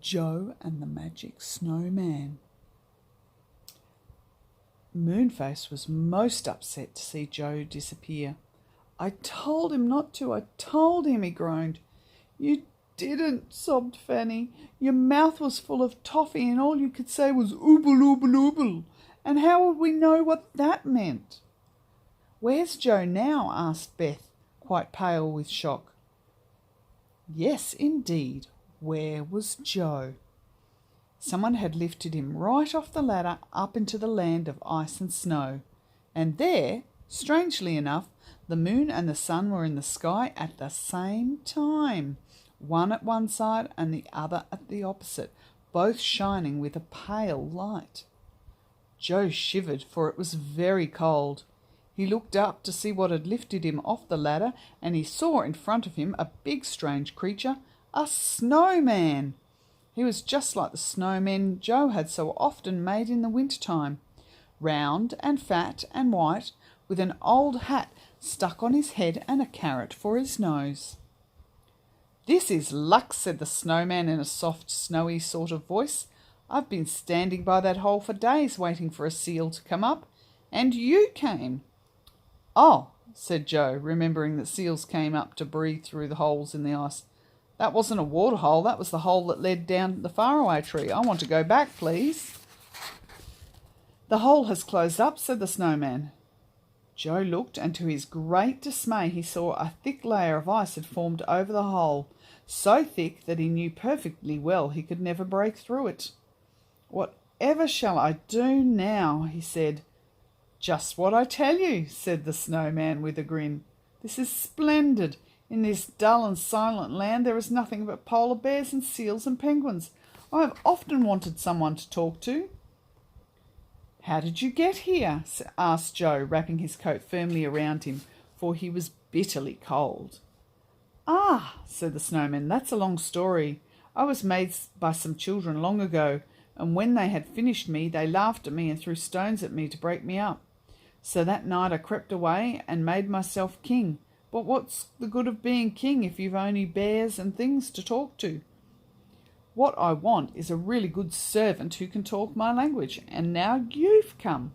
Joe and the Magic Snowman. Moonface was most upset to see Joe disappear. "I told him not to, I told him," he groaned. "You didn't," sobbed Fanny. "Your mouth was full of toffee and all you could say was ooble, ooble, ooble. And how would we know what that meant?" "Where's Joe now?" asked Beth, quite pale with shock. Yes, indeed, where was Joe? Someone had lifted him right off the ladder up into the land of ice and snow, and there, strangely enough, the moon and the sun were in the sky at the same time, one at one side and the other at the opposite, both shining with a pale light. Joe shivered, for it was very cold. He looked up to see what had lifted him off the ladder, and he saw in front of him a big strange creature, a snowman. He was just like the snowmen Joe had so often made in the winter time, round and fat and white, with an old hat stuck on his head and a carrot for his nose. "This is luck," said the snowman in a soft, snowy sort of voice. "I've been standing by that hole for days waiting for a seal to come up, and you came." "Oh," said Joe, remembering that seals came up to breathe through the holes in the ice. "That wasn't a water hole, that was the hole that led down the faraway tree. I want to go back, please." "The hole has closed up," said the snowman. Joe looked, and to his great dismay he saw a thick layer of ice had formed over the hole, so thick that he knew perfectly well he could never break through it. "Whatever shall I do now?" he said. "Just what I tell you," said the snowman with a grin. "This is splendid. In this dull and silent land there is nothing but polar bears and seals and penguins. I have often wanted someone to talk to." "How did you get here?" asked Joe, wrapping his coat firmly around him, for he was bitterly cold. "Ah," said the snowman, "that's a long story. I was made by some children long ago, and when they had finished me, they laughed at me and threw stones at me to break me up. So that night I crept away and made myself king. But what's the good of being king if you've only bears and things to talk to? What I want is a really good servant who can talk my language, and now you've come."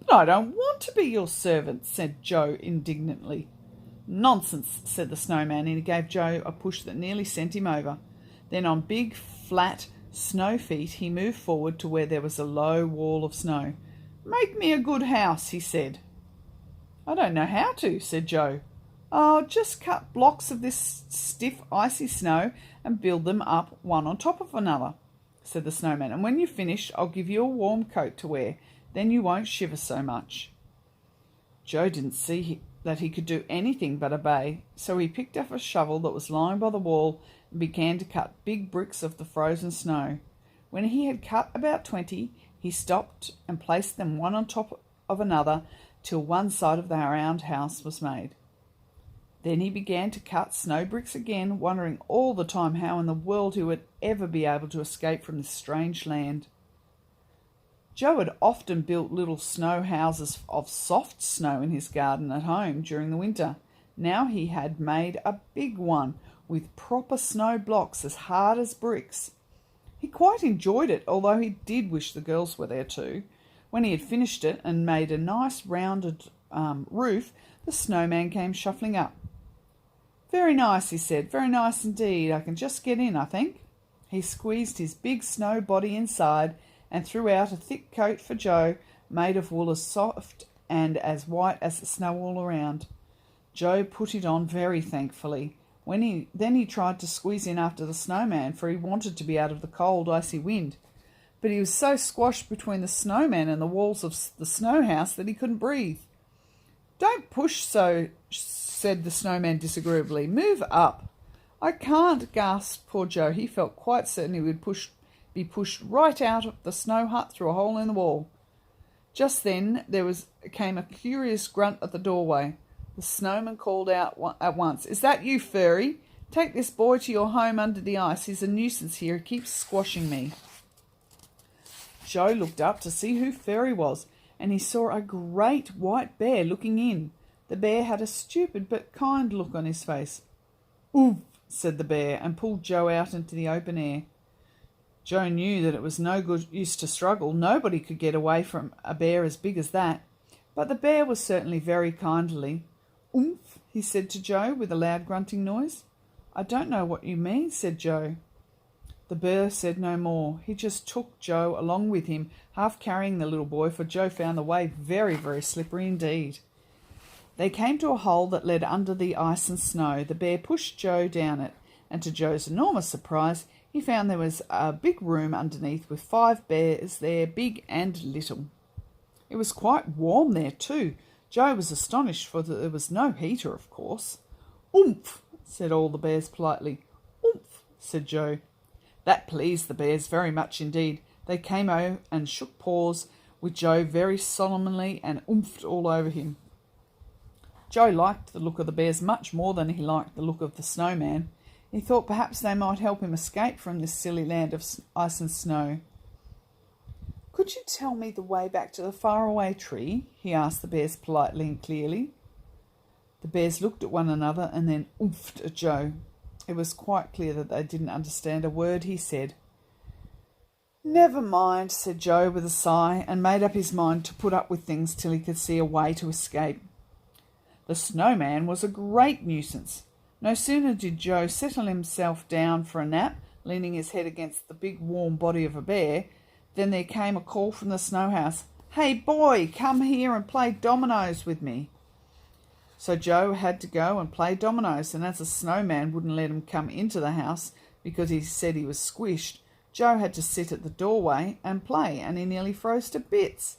"But I don't want to be your servant," said Joe indignantly. "Nonsense," said the snowman, and he gave Joe a push that nearly sent him over. Then on big, flat, snow feet he moved forward to where there was a low wall of snow. "Make me a good house," he said. "I don't know how to," said Joe. "Oh, just cut blocks of this stiff, icy snow and build them up one on top of another," said the snowman. "And when you've finished, I'll give you a warm coat to wear. Then you won't shiver so much." Joe didn't see that he could do anything but obey, so he picked up a shovel that was lying by the wall and began to cut big bricks of the frozen snow. When he had cut about 20, he stopped and placed them one on top of another till one side of the round house was made. Then he began to cut snow bricks again, wondering all the time how in the world he would ever be able to escape from this strange land. Joe had often built little snow houses of soft snow in his garden at home during the winter. Now he had made a big one with proper snow blocks as hard as bricks. He quite enjoyed it, although he did wish the girls were there too. When he had finished it and made a nice rounded roof, the snowman came shuffling up. "Very nice," he said, "very nice indeed. I can just get in, I think." He squeezed his big snow body inside and threw out a thick coat for Joe, made of wool as soft and as white as the snow all around. Joe put it on very thankfully. Then he tried to squeeze in after the snowman, for he wanted to be out of the cold, icy wind. But he was so squashed between the snowman and the walls of the snow house that he couldn't breathe. "Don't push so," said the snowman disagreeably. "Move up." "I can't," gasped poor Joe. He felt quite certain he would be pushed right out of the snow hut through a hole in the wall. Just then came a curious grunt at the doorway. The snowman called out at once, "Is that you, Furry? Take this boy to your home under the ice. He's a nuisance here. He keeps squashing me." Joe looked up to see who Furry was, and he saw a great white bear looking in. The bear had a stupid but kind look on his face. "Oof," said the bear, and pulled Joe out into the open air. Joe knew that it was no good use to struggle. Nobody could get away from a bear as big as that. But the bear was certainly very kindly. "Oomph," he said to Joe with a loud grunting noise. "I don't know what you mean," said Joe. The bear said no more. He just took Joe along with him, half carrying the little boy, for Joe found the way very, very slippery indeed. They came to a hole that led under the ice and snow. The bear pushed Joe down it, and to Joe's enormous surprise, he found there was a big room underneath with 5 bears there, big and little. It was quite warm there too. Joe was astonished, for there was no heater, of course. "Oomph," said all the bears politely. "Oomph," said Joe. That pleased the bears very much indeed. They came over and shook paws with Joe very solemnly and oomphed all over him. Joe liked the look of the bears much more than he liked the look of the snowman. He thought perhaps they might help him escape from this silly land of ice and snow. "Could you tell me the way back to the faraway tree?" he asked the bears politely and clearly. The bears looked at one another and then oomphed at Joe. It was quite clear that they didn't understand a word he said. "Never mind," said Joe with a sigh, and made up his mind to put up with things till he could see a way to escape. The snowman was a great nuisance. No sooner did Joe settle himself down for a nap, leaning his head against the big warm body of a bear, than there came a call from the snow house. "Hey boy, come here and play dominoes with me." So Joe had to go and play dominoes, and as the snowman wouldn't let him come into the house because he said he was squished, Joe had to sit at the doorway and play, and he nearly froze to bits.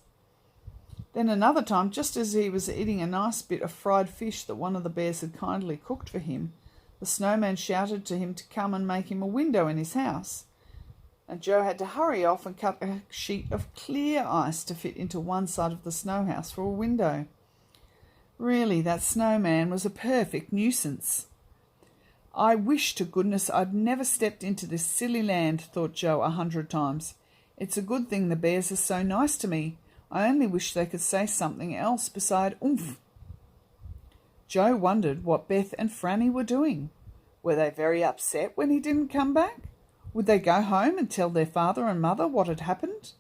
Then another time, just as he was eating a nice bit of fried fish that one of the bears had kindly cooked for him, the snowman shouted to him to come and make him a window in his house. And Joe had to hurry off and cut a sheet of clear ice to fit into one side of the snow house for a window. Really, that snowman was a perfect nuisance. "I wish to goodness I'd never stepped into this silly land," thought Joe 100 times. "It's a good thing the bears are so nice to me. I only wish they could say something else beside oomph." Joe wondered what Beth and Franny were doing. Were they very upset when he didn't come back? Would they go home and tell their father and mother what had happened?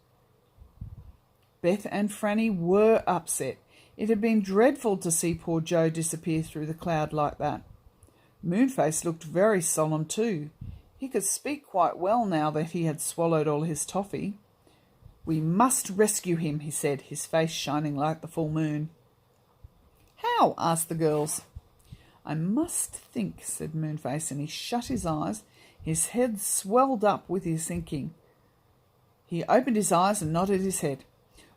Beth and Franny were upset. It had been dreadful to see poor Joe disappear through the cloud like that. Moonface looked very solemn too. He could speak quite well now that he had swallowed all his toffee. "We must rescue him," he said, his face shining like the full moon. "How?" asked the girls. "I must think," said Moonface, and he shut his eyes. His head swelled up with his thinking. He opened his eyes and nodded his head.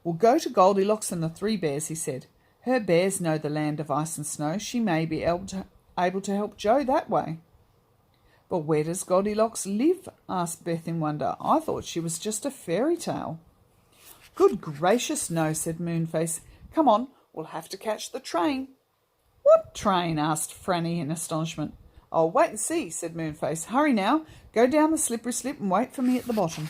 "We'll go to Goldilocks and the 3 bears," he said. "Her bears know the land of ice and snow. She may be able to help Joe that way." "But where does Goldilocks live?" asked Beth in wonder. "I thought she was just a fairy tale." "Good gracious, no," said Moonface. "Come on, we'll have to catch the train." "What train?" asked Franny in astonishment. "Oh, wait and see," said Moonface. "Hurry now, go down the slippery slip and wait for me at the bottom."